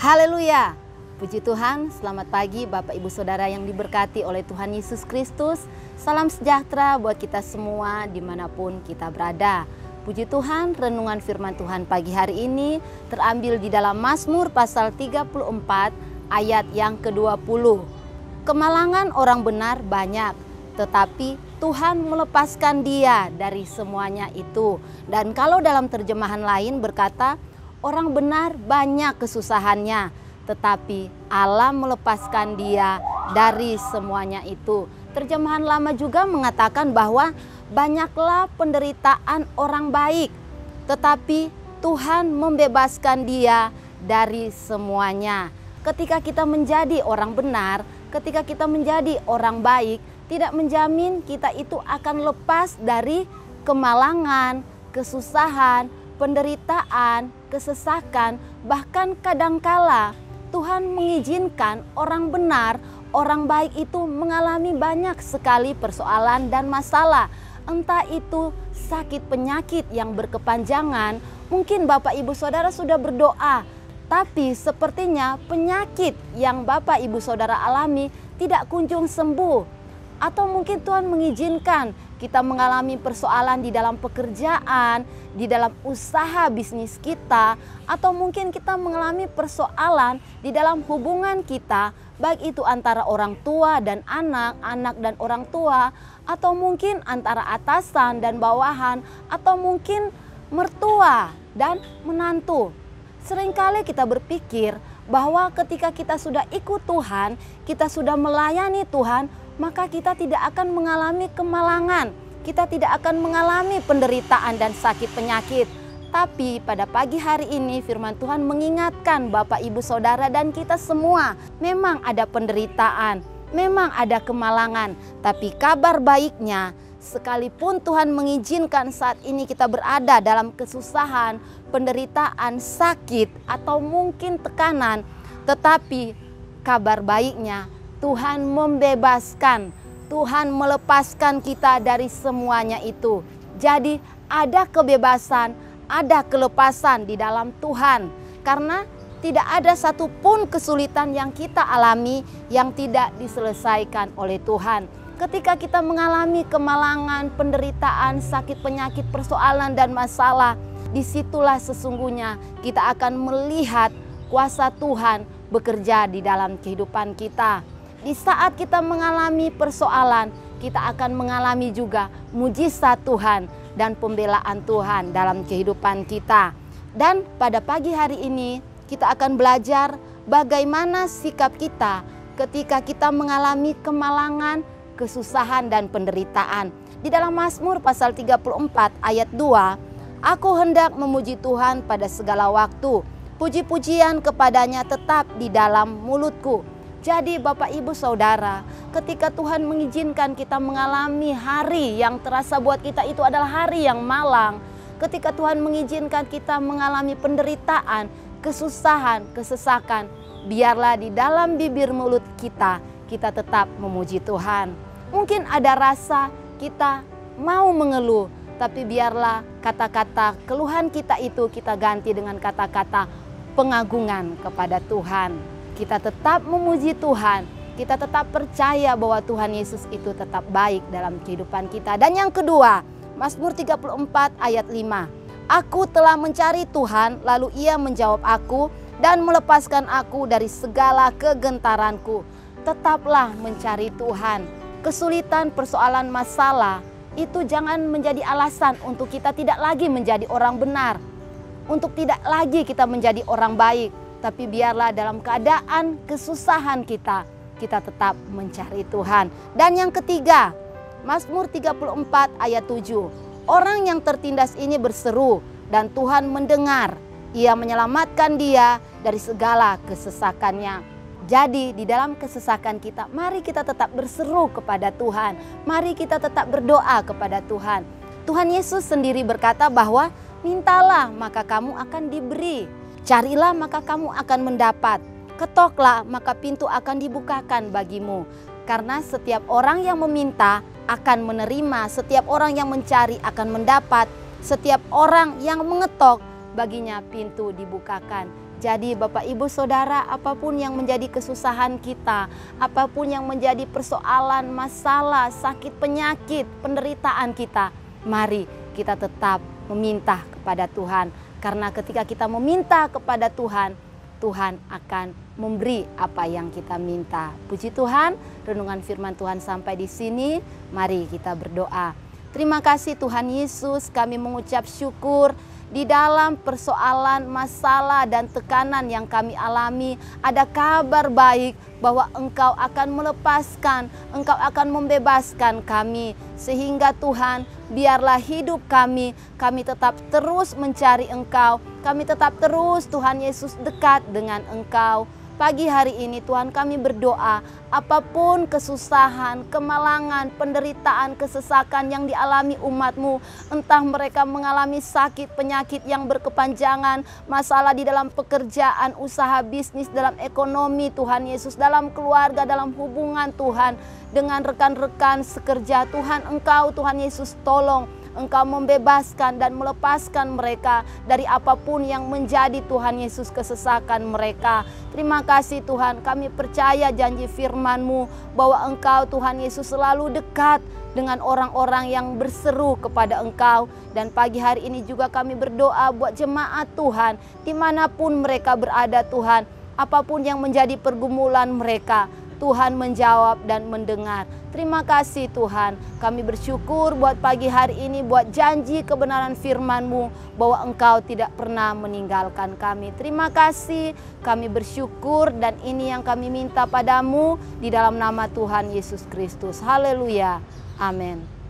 Haleluya, puji Tuhan. Selamat pagi Bapak Ibu Saudara yang diberkati oleh Tuhan Yesus Kristus. Salam sejahtera buat kita semua dimanapun kita berada. Puji Tuhan, renungan firman Tuhan pagi hari ini terambil di dalam Mazmur pasal 34 ayat yang ke-20. Kemalangan orang benar banyak, tetapi Tuhan melepaskan dia dari semuanya itu. Dan kalau dalam terjemahan lain berkata, orang benar banyak kesusahannya, tetapi Allah melepaskan dia dari semuanya itu. Terjemahan lama juga mengatakan bahwa banyaklah penderitaan orang baik, tetapi Tuhan membebaskan dia dari semuanya. Ketika kita menjadi orang benar, ketika kita menjadi orang baik, tidak menjamin kita itu akan lepas dari kemalangan, kesusahan, penderitaan, kesesakan. Bahkan kadangkala Tuhan mengizinkan orang benar, orang baik itu mengalami banyak sekali persoalan dan masalah. Entah itu sakit penyakit yang berkepanjangan, mungkin Bapak Ibu Saudara sudah berdoa, tapi sepertinya penyakit yang Bapak Ibu Saudara alami tidak kunjung sembuh. Atau mungkin Tuhan mengizinkan kita mengalami persoalan di dalam pekerjaan, di dalam usaha bisnis kita, atau mungkin kita mengalami persoalan di dalam hubungan kita, baik itu antara orang tua dan anak, anak dan orang tua, atau mungkin antara atasan dan bawahan, atau mungkin mertua dan menantu. Seringkali kita berpikir bahwa ketika kita sudah ikut Tuhan, kita sudah melayani Tuhan, maka kita tidak akan mengalami kemalangan, kita tidak akan mengalami penderitaan dan sakit penyakit. Tapi pada pagi hari ini firman Tuhan mengingatkan Bapak Ibu Saudara dan kita semua, memang ada penderitaan, memang ada kemalangan, tapi kabar baiknya sekalipun Tuhan mengizinkan saat ini kita berada dalam kesusahan, penderitaan, sakit, atau mungkin tekanan, tetapi kabar baiknya Tuhan membebaskan, Tuhan melepaskan kita dari semuanya itu. Jadi ada kebebasan, ada kelepasan di dalam Tuhan. Karena tidak ada satupun kesulitan yang kita alami yang tidak diselesaikan oleh Tuhan. Ketika kita mengalami kemalangan, penderitaan, sakit penyakit, persoalan dan masalah, disitulah sesungguhnya kita akan melihat kuasa Tuhan bekerja di dalam kehidupan kita. Di saat kita mengalami persoalan, kita akan mengalami juga mujizat Tuhan dan pembelaan Tuhan dalam kehidupan kita. Dan pada pagi hari ini kita akan belajar bagaimana sikap kita ketika kita mengalami kemalangan, kesusahan dan penderitaan. Di dalam Mazmur pasal 34 ayat 2, aku hendak memuji Tuhan pada segala waktu, puji-pujian kepadanya tetap di dalam mulutku. Jadi Bapak Ibu Saudara, ketika Tuhan mengizinkan kita mengalami hari yang terasa buat kita itu adalah hari yang malang, ketika Tuhan mengizinkan kita mengalami penderitaan, kesusahan, kesesakan, biarlah di dalam bibir mulut kita tetap memuji Tuhan. Mungkin ada rasa kita mau mengeluh, tapi biarlah kata-kata keluhan kita itu kita ganti dengan kata-kata pengagungan kepada Tuhan. Kita tetap memuji Tuhan, kita tetap percaya bahwa Tuhan Yesus itu tetap baik dalam kehidupan kita. Dan yang kedua, Mazmur 34 ayat 5. Aku telah mencari Tuhan, lalu Ia menjawab aku dan melepaskan aku dari segala kegentaranku. Tetaplah mencari Tuhan. Kesulitan, persoalan, masalah itu jangan menjadi alasan untuk kita tidak lagi menjadi orang benar, untuk tidak lagi kita menjadi orang baik. Tapi biarlah dalam keadaan kesusahan kita tetap mencari Tuhan. Dan yang ketiga, Mazmur 34 ayat 7. Orang yang tertindas ini berseru dan Tuhan mendengar. Ia menyelamatkan dia dari segala kesesakannya. Jadi di dalam kesesakan kita, mari kita tetap berseru kepada Tuhan. Mari kita tetap berdoa kepada Tuhan. Tuhan Yesus sendiri berkata bahwa mintalah maka kamu akan diberi. Carilah maka kamu akan mendapat, ketoklah maka pintu akan dibukakan bagimu. Karena setiap orang yang meminta akan menerima, setiap orang yang mencari akan mendapat, setiap orang yang mengetok baginya pintu dibukakan. Jadi Bapak Ibu Saudara, apapun yang menjadi kesusahan kita, apapun yang menjadi persoalan, masalah, sakit, penyakit, penderitaan kita, mari kita tetap meminta kepada Tuhan. Karena ketika kita meminta kepada Tuhan, Tuhan akan memberi apa yang kita minta. Puji Tuhan, renungan firman Tuhan sampai di sini. Mari kita berdoa. Terima kasih Tuhan Yesus, kami mengucap syukur. Di dalam persoalan, masalah, dan tekanan yang kami alami, ada kabar baik bahwa Engkau akan melepaskan, Engkau akan membebaskan kami. Sehingga Tuhan, biarlah hidup kami tetap terus mencari Engkau, kami tetap terus Tuhan Yesus dekat dengan Engkau. Pagi hari ini Tuhan kami berdoa, apapun kesusahan, kemalangan, penderitaan, kesesakan yang dialami umat-Mu, entah mereka mengalami sakit, penyakit yang berkepanjangan, masalah di dalam pekerjaan, usaha bisnis, dalam ekonomi Tuhan Yesus, dalam keluarga, dalam hubungan Tuhan, dengan rekan-rekan sekerja Tuhan, Engkau Tuhan Yesus tolong, Engkau membebaskan dan melepaskan mereka dari apapun yang menjadi Tuhan Yesus kesesakan mereka. Terima kasih Tuhan, kami percaya janji firman-Mu bahwa Engkau Tuhan Yesus selalu dekat dengan orang-orang yang berseru kepada Engkau. Dan pagi hari ini juga kami berdoa buat jemaat Tuhan, dimanapun mereka berada Tuhan, apapun yang menjadi pergumulan mereka, Tuhan menjawab dan mendengar. Terima kasih Tuhan, kami bersyukur buat pagi hari ini, buat janji kebenaran firman-Mu bahwa Engkau tidak pernah meninggalkan kami. Terima kasih, kami bersyukur dan ini yang kami minta padamu di dalam nama Tuhan Yesus Kristus. Haleluya, amin.